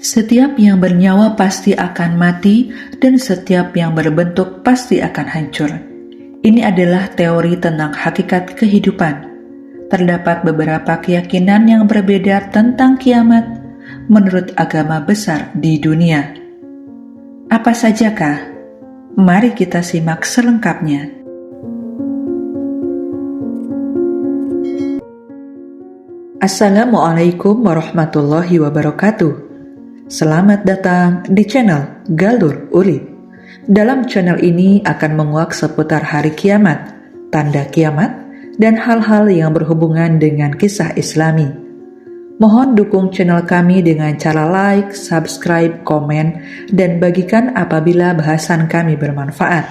Setiap yang bernyawa pasti akan mati, dan setiap yang berbentuk pasti akan hancur. Ini adalah teori tentang hakikat kehidupan. Terdapat beberapa keyakinan yang berbeda tentang kiamat menurut agama besar di dunia. Apa sajakah? Mari kita simak selengkapnya. Assalamualaikum warahmatullahi wabarakatuh. Selamat datang di channel Galur Uli. Dalam channel ini akan menguak seputar hari kiamat, tanda kiamat, dan hal-hal yang berhubungan dengan kisah Islami. Mohon dukung channel kami dengan cara like, subscribe, komen, dan bagikan apabila bahasan kami bermanfaat.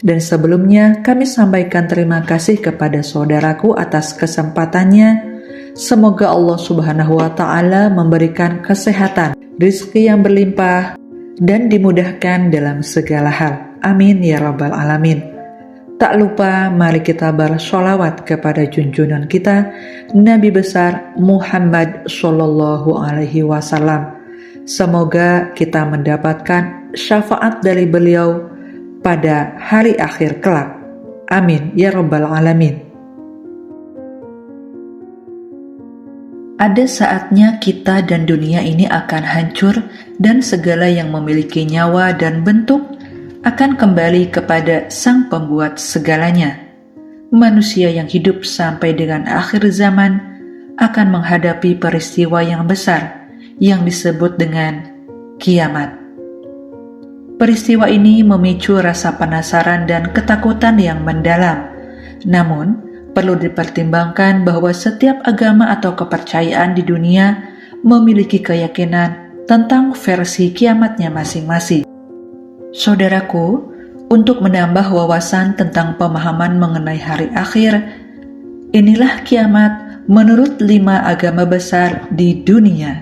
Dan sebelumnya kami sampaikan terima kasih kepada saudaraku atas kesempatannya. Semoga Allah Subhanahu wa Ta'ala memberikan kesehatan, rezeki yang berlimpah, dan dimudahkan dalam segala hal. Amin ya Rabbal Alamin. Tak lupa, mari kita bersolawat kepada junjungan kita, Nabi besar Muhammad Sallallahu Alaihi Wasallam. Semoga kita mendapatkan syafaat dari beliau pada hari akhir kelak. Amin ya Rabbal Alamin. Ada saatnya kita dan dunia ini akan hancur, dan segala yang memiliki nyawa dan bentuk akan kembali kepada Sang Pembuat segalanya. Manusia yang hidup sampai dengan akhir zaman akan menghadapi peristiwa yang besar yang disebut dengan kiamat. Peristiwa ini memicu rasa penasaran dan ketakutan yang mendalam. Namun, perlu dipertimbangkan bahwa setiap agama atau kepercayaan di dunia memiliki keyakinan tentang versi kiamatnya masing-masing. Saudaraku, untuk menambah wawasan tentang pemahaman mengenai hari akhir, inilah kiamat menurut 5 agama besar di dunia.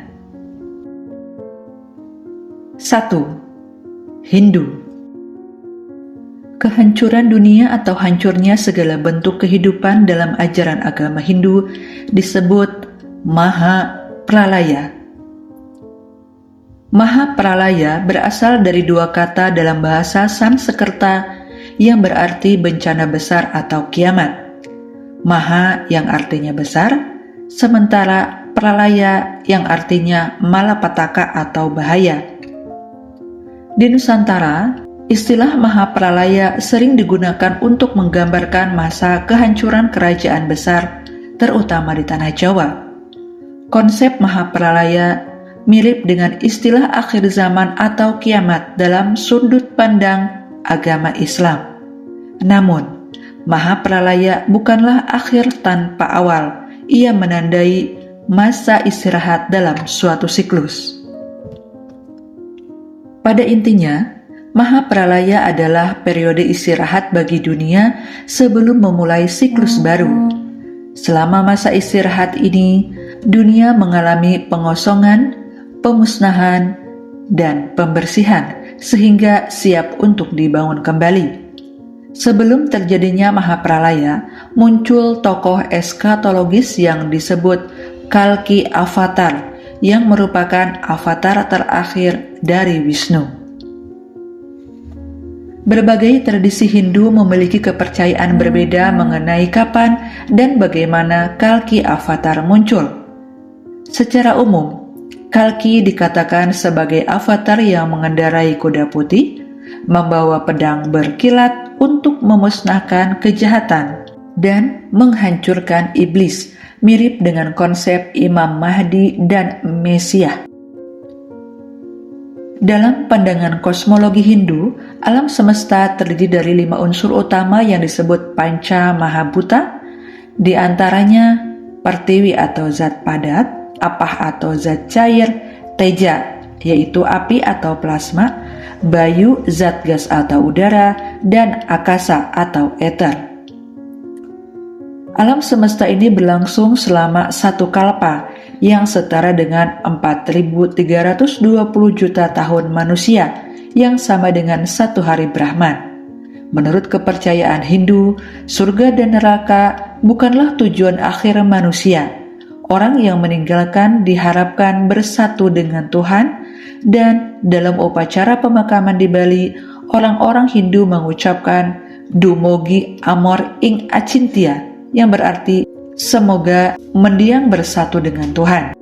1. Hindu. Kehancuran dunia atau hancurnya segala bentuk kehidupan dalam ajaran agama Hindu disebut Maha Pralaya. Maha Pralaya berasal dari 2 kata dalam bahasa Sanskerta yang berarti bencana besar atau kiamat. Maha yang artinya besar, sementara Pralaya yang artinya malapetaka atau bahaya. Di Nusantara, istilah Maha Pralaya sering digunakan untuk menggambarkan masa kehancuran kerajaan besar, terutama di Tanah Jawa. Konsep Maha Pralaya mirip dengan istilah akhir zaman atau kiamat dalam sudut pandang agama Islam. Namun, Maha Pralaya bukanlah akhir tanpa awal. Ia menandai masa istirahat dalam suatu siklus. Pada intinya, Maha Pralaya adalah periode istirahat bagi dunia sebelum memulai siklus baru. Selama masa istirahat ini, dunia mengalami pengosongan, pemusnahan, dan pembersihan sehingga siap untuk dibangun kembali. Sebelum terjadinya Maha Pralaya, muncul tokoh eskatologis yang disebut Kalki Avatar yang merupakan avatar terakhir dari Wisnu. Berbagai tradisi Hindu memiliki kepercayaan berbeda mengenai kapan dan bagaimana Kalki Avatar muncul. Secara umum, Kalki dikatakan sebagai avatar yang mengendarai kuda putih, membawa pedang berkilat untuk memusnahkan kejahatan dan menghancurkan iblis, mirip dengan konsep Imam Mahdi dan Mesias. Dalam pandangan kosmologi Hindu, alam semesta terdiri dari 5 unsur utama yang disebut Panca Mahabhuta, di antaranya Pertiwi atau zat padat, Apah atau zat cair, Teja yaitu api atau plasma, Bayu zat gas atau udara, dan Akasa atau eter. Alam semesta ini berlangsung selama 1 kalpa yang setara dengan 4.320 juta tahun manusia, yang sama dengan 1 hari Brahman. Menurut kepercayaan Hindu, surga dan neraka bukanlah tujuan akhir manusia. Orang yang meninggalkan diharapkan bersatu dengan Tuhan, dan dalam upacara pemakaman di Bali, orang-orang Hindu mengucapkan Dumogi Amor ing Acintia, yang berarti semoga mendiang bersatu dengan Tuhan.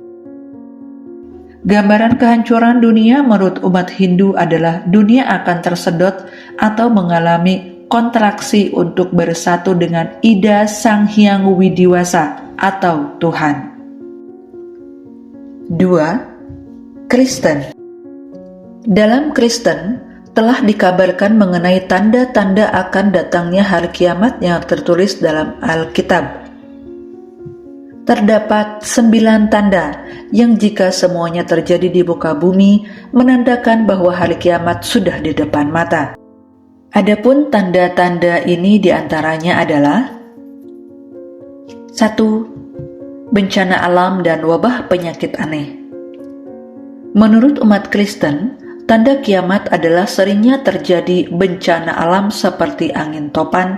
Gambaran kehancuran dunia menurut umat Hindu adalah dunia akan tersedot atau mengalami kontraksi untuk bersatu dengan Ida Sang Hyang Widiwasa atau Tuhan. 2. Kristen. Dalam Kristen telah dikabarkan mengenai tanda-tanda akan datangnya hari kiamat yang tertulis dalam Alkitab. Terdapat 9 tanda yang jika semuanya terjadi di muka bumi menandakan bahwa hari kiamat sudah di depan mata. Adapun tanda-tanda ini diantaranya adalah 1. Bencana alam dan wabah penyakit aneh. Menurut umat Kristen, tanda kiamat adalah seringnya terjadi bencana alam seperti angin topan,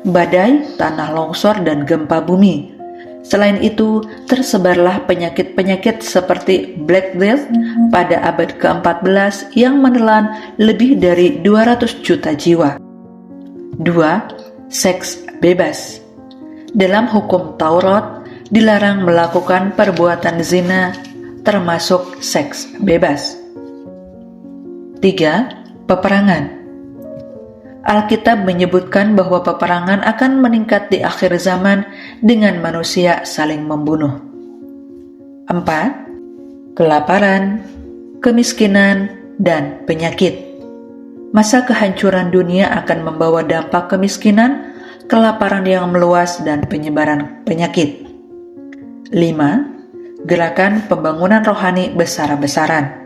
badai, tanah longsor, dan gempa bumi. Selain itu, tersebarlah penyakit-penyakit seperti Black Death pada abad ke-14 yang menelan lebih dari 200 juta jiwa. 2. Seks bebas. Dalam hukum Taurat, dilarang melakukan perbuatan zina, termasuk seks bebas. 3. Peperangan. Alkitab menyebutkan bahwa peperangan akan meningkat di akhir zaman dengan manusia saling membunuh. 4. Kelaparan, kemiskinan, dan penyakit. Masa kehancuran dunia akan membawa dampak kemiskinan, kelaparan yang meluas, dan penyebaran penyakit. 5. Gerakan pembangunan rohani besar-besaran.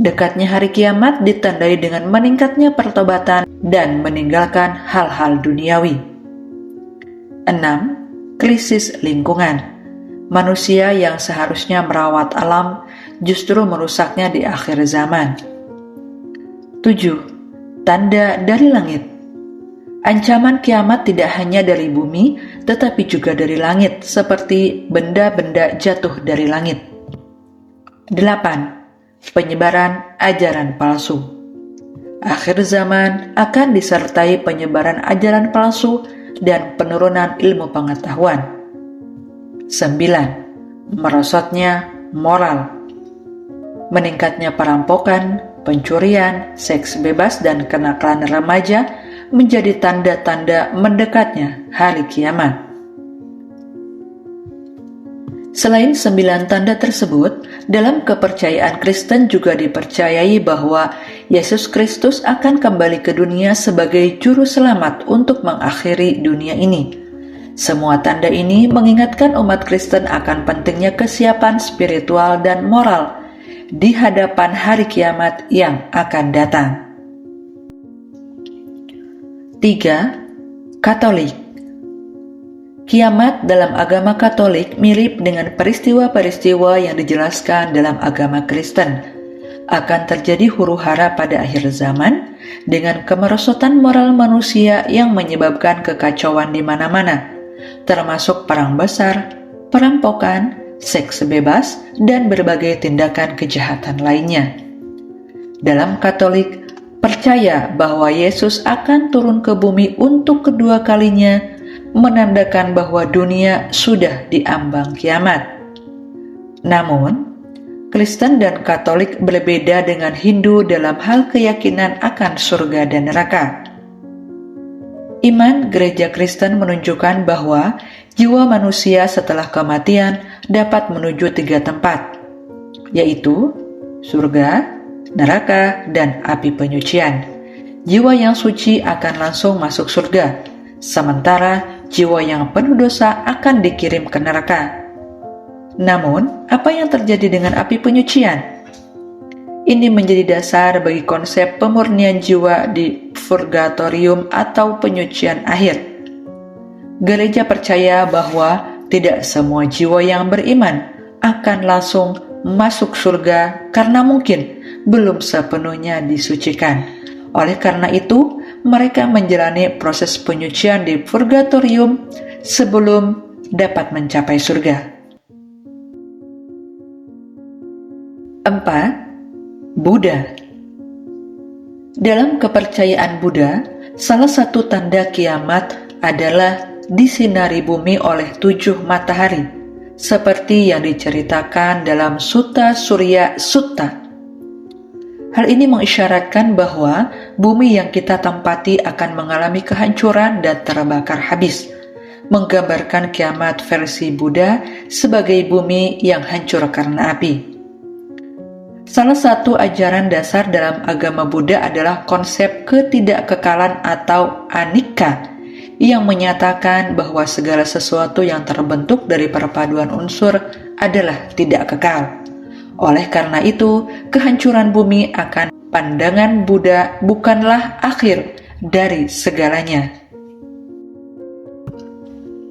Dekatnya hari kiamat ditandai dengan meningkatnya pertobatan dan meninggalkan hal-hal duniawi. 6. Krisis lingkungan. Manusia yang seharusnya merawat alam justru merusaknya di akhir zaman. 7. Tanda dari langit. Ancaman kiamat tidak hanya dari bumi, tetapi juga dari langit, seperti benda-benda jatuh dari langit. 8. Penyebaran ajaran palsu. Akhir zaman akan disertai penyebaran ajaran palsu dan penurunan ilmu pengetahuan. 9. Merosotnya moral. Meningkatnya perampokan, pencurian, seks bebas, dan kenakalan remaja menjadi tanda-tanda mendekatnya hari kiamat. Selain 9 tanda tersebut, dalam kepercayaan Kristen juga dipercayai bahwa Yesus Kristus akan kembali ke dunia sebagai juru selamat untuk mengakhiri dunia ini. Semua tanda ini mengingatkan umat Kristen akan pentingnya kesiapan spiritual dan moral di hadapan hari kiamat yang akan datang. 3. Katolik. Kiamat dalam agama Katolik mirip dengan peristiwa-peristiwa yang dijelaskan dalam agama Kristen. Akan terjadi huru-hara pada akhir zaman dengan kemerosotan moral manusia yang menyebabkan kekacauan di mana-mana, termasuk perang besar, perampokan, seks bebas, dan berbagai tindakan kejahatan lainnya. Dalam Katolik, percaya bahwa Yesus akan turun ke bumi untuk kedua kalinya, menandakan bahwa dunia sudah diambang kiamat. Namun, Kristen dan Katolik berbeda dengan Hindu dalam hal keyakinan akan surga dan neraka. Iman gereja Kristen menunjukkan bahwa jiwa manusia setelah kematian dapat menuju 3 tempat, yaitu surga, neraka, dan api penyucian. Jiwa yang suci akan langsung masuk surga, sementara jiwa yang penuh dosa akan dikirim ke neraka. Namun, apa yang terjadi dengan api penyucian? Ini menjadi dasar bagi konsep pemurnian jiwa di purgatorium atau penyucian akhir. Gereja percaya bahwa tidak semua jiwa yang beriman akan langsung masuk surga karena mungkin belum sepenuhnya disucikan. Oleh karena itu, mereka menjalani proses penyucian di purgatorium sebelum dapat mencapai surga. 4. Buddha. Dalam kepercayaan Buddha, salah satu tanda kiamat adalah disinari bumi oleh 7 matahari, seperti yang diceritakan dalam Sutta Surya Sutta. Hal ini mengisyaratkan bahwa bumi yang kita tempati akan mengalami kehancuran dan terbakar habis, menggambarkan kiamat versi Buddha sebagai bumi yang hancur karena api. Salah satu ajaran dasar dalam agama Buddha adalah konsep ketidakkekalan atau anicca, yang menyatakan bahwa segala sesuatu yang terbentuk dari perpaduan unsur adalah tidak kekal. Oleh karena itu, kehancuran bumi akan pandangan Buddha bukanlah akhir dari segalanya.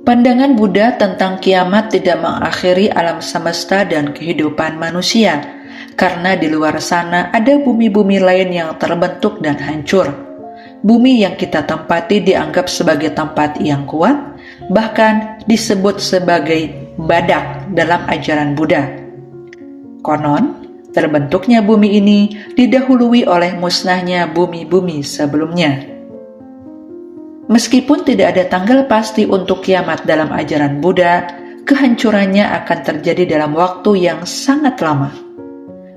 Pandangan Buddha tentang kiamat tidak mengakhiri alam semesta dan kehidupan manusia, karena di luar sana ada bumi-bumi lain yang terbentuk dan hancur. Bumi yang kita tempati dianggap sebagai tempat yang kuat, bahkan disebut sebagai badak dalam ajaran Buddha. Konon, terbentuknya bumi ini didahului oleh musnahnya bumi-bumi sebelumnya. Meskipun tidak ada tanggal pasti untuk kiamat dalam ajaran Buddha, kehancurannya akan terjadi dalam waktu yang sangat lama.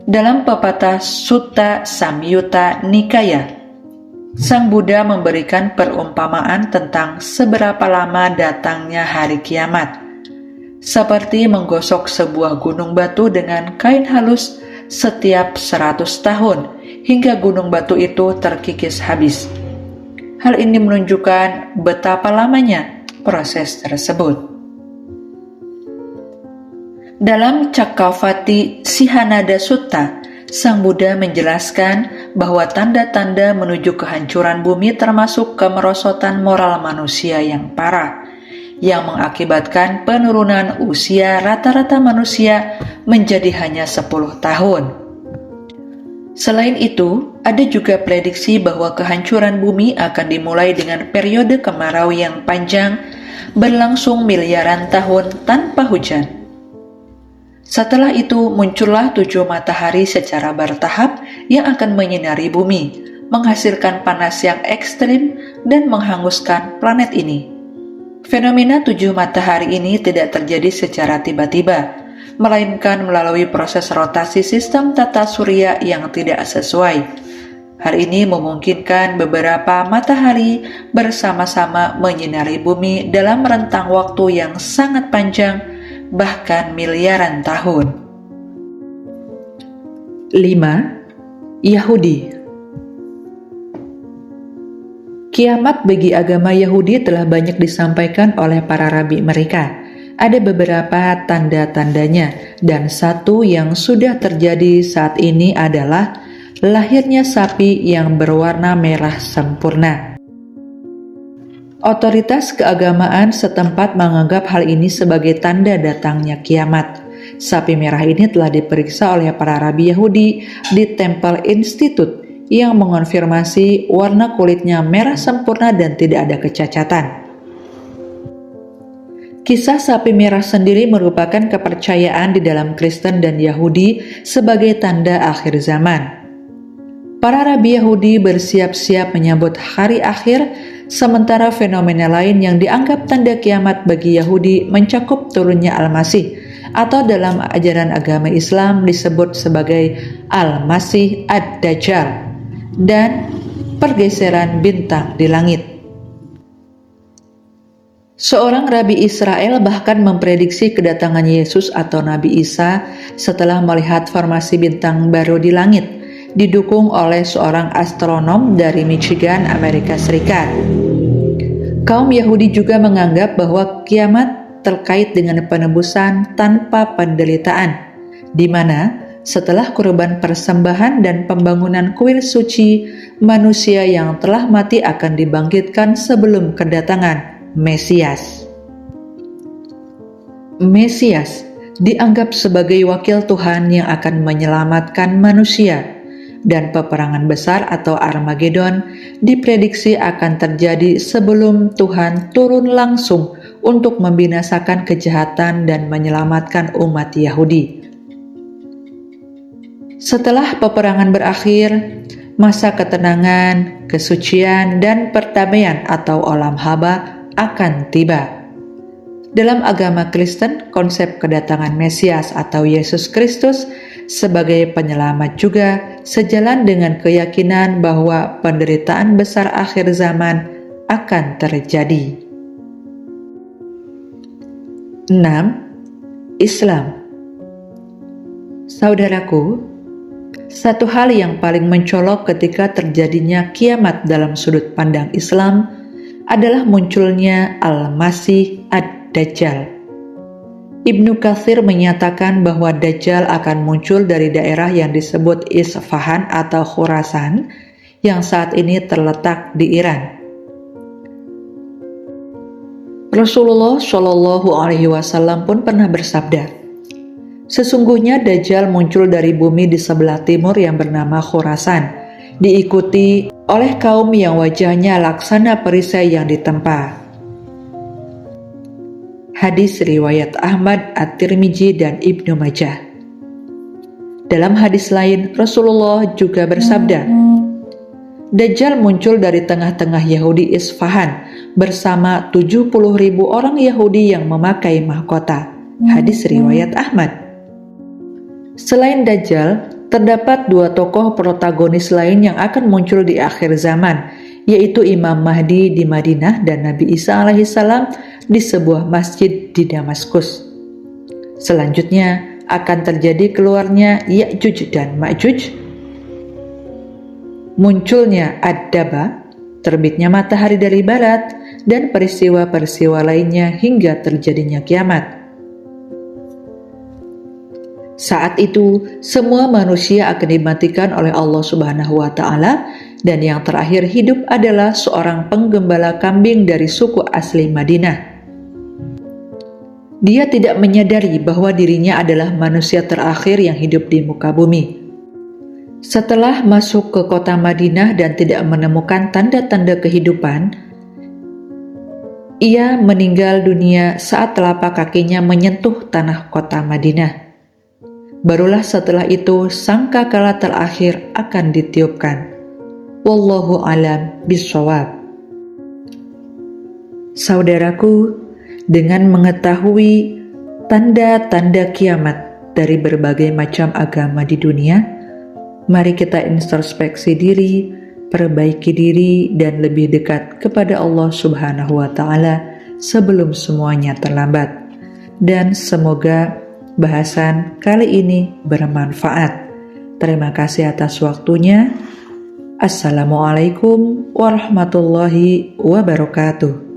Dalam pepatah Sutta Samyutta Nikaya, Sang Buddha memberikan perumpamaan tentang seberapa lama datangnya hari kiamat, seperti menggosok sebuah gunung batu dengan kain halus setiap 100 tahun, hingga gunung batu itu terkikis habis. Hal ini menunjukkan betapa lamanya proses tersebut. Dalam Cakkavati Sihanada Sutta, Sang Buddha menjelaskan bahwa tanda-tanda menuju kehancuran bumi termasuk kemerosotan moral manusia yang parah, yang mengakibatkan penurunan usia rata-rata manusia menjadi hanya 10 tahun. Selain itu, ada juga prediksi bahwa kehancuran bumi akan dimulai dengan periode kemarau yang panjang, berlangsung miliaran tahun tanpa hujan. Setelah itu muncullah 7 matahari secara bertahap yang akan menyinari bumi, menghasilkan panas yang ekstrim dan menghanguskan planet ini. Fenomena 7 matahari ini tidak terjadi secara tiba-tiba, melainkan melalui proses rotasi sistem tata surya yang tidak sesuai. Hal ini memungkinkan beberapa matahari bersama-sama menyinari bumi dalam rentang waktu yang sangat panjang, bahkan miliaran tahun. 5. Yahudi. Kiamat bagi agama Yahudi telah banyak disampaikan oleh para rabi mereka. Ada beberapa tanda-tandanya, dan satu yang sudah terjadi saat ini adalah lahirnya sapi yang berwarna merah sempurna. Otoritas keagamaan setempat menganggap hal ini sebagai tanda datangnya kiamat. Sapi merah ini telah diperiksa oleh para rabi Yahudi di Temple Institute yang mengonfirmasi warna kulitnya merah sempurna dan tidak ada kecacatan. Kisah sapi merah sendiri merupakan kepercayaan di dalam Kristen dan Yahudi sebagai tanda akhir zaman. Para rabi Yahudi bersiap-siap menyambut hari akhir, sementara fenomena lain yang dianggap tanda kiamat bagi Yahudi mencakup turunnya Al-Masih, atau dalam ajaran agama Islam disebut sebagai Al-Masih Ad-Dajjal, dan pergeseran bintang di langit. Seorang rabi Israel bahkan memprediksi kedatangan Yesus atau Nabi Isa setelah melihat formasi bintang baru di langit, didukung oleh seorang astronom dari Michigan, Amerika Serikat. Kaum Yahudi juga menganggap bahwa kiamat terkait dengan penebusan tanpa penderitaan, di mana setelah kurban persembahan dan pembangunan kuil suci, manusia yang telah mati akan dibangkitkan sebelum kedatangan Mesias. Mesias dianggap sebagai wakil Tuhan yang akan menyelamatkan manusia, dan peperangan besar atau Armageddon diprediksi akan terjadi sebelum Tuhan turun langsung untuk membinasakan kejahatan dan menyelamatkan umat Yahudi. Setelah peperangan berakhir, masa ketenangan, kesucian, dan perdamaian atau olam haba akan tiba. Dalam agama Kristen, konsep kedatangan Mesias atau Yesus Kristus sebagai penyelamat juga sejalan dengan keyakinan bahwa penderitaan besar akhir zaman akan terjadi. 6. Islam. Saudaraku, satu hal yang paling mencolok ketika terjadinya kiamat dalam sudut pandang Islam adalah munculnya Al-Masih Ad-Dajjal. Ibnu Katsir menyatakan bahwa Dajjal akan muncul dari daerah yang disebut Isfahan atau Khurasan yang saat ini terletak di Iran. Rasulullah Shallallahu Alaihi Wasallam pun pernah bersabda, sesungguhnya Dajjal muncul dari bumi di sebelah timur yang bernama Khurasan, diikuti oleh kaum yang wajahnya laksana perisai yang ditempa. Hadis riwayat Ahmad, At-Tirmidzi, dan Ibnu Majah. Dalam hadis lain, Rasulullah juga bersabda, Dajjal muncul dari tengah-tengah Yahudi Isfahan bersama 70.000 orang Yahudi yang memakai mahkota. Hadis riwayat Ahmad. Selain Dajjal, terdapat dua tokoh protagonis lain yang akan muncul di akhir zaman, yaitu Imam Mahdi di Madinah dan Nabi Isa alaihissalam di sebuah masjid di Damaskus. Selanjutnya akan terjadi keluarnya Ya'juj dan Ma'juj, munculnya Ad-Daba, terbitnya matahari dari barat, dan peristiwa-peristiwa lainnya hingga terjadinya kiamat. Saat itu, semua manusia akan dimatikan oleh Allah Subhanahu wa Ta'ala, dan yang terakhir hidup adalah seorang penggembala kambing dari suku asli Madinah. Dia tidak menyadari bahwa dirinya adalah manusia terakhir yang hidup di muka bumi. Setelah masuk ke kota Madinah dan tidak menemukan tanda-tanda kehidupan, ia meninggal dunia saat telapak kakinya menyentuh tanah kota Madinah. Barulah setelah itu sangkakala terakhir akan ditiupkan. Wallahu a'lam bishawab. Saudaraku, dengan mengetahui tanda-tanda kiamat dari berbagai macam agama di dunia, mari kita introspeksi diri, perbaiki diri, dan lebih dekat kepada Allah Subhanahu wa Ta'ala sebelum semuanya terlambat. Dan semoga bahasan kali ini bermanfaat. Terima kasih atas waktunya. Assalamualaikum warahmatullahi wabarakatuh.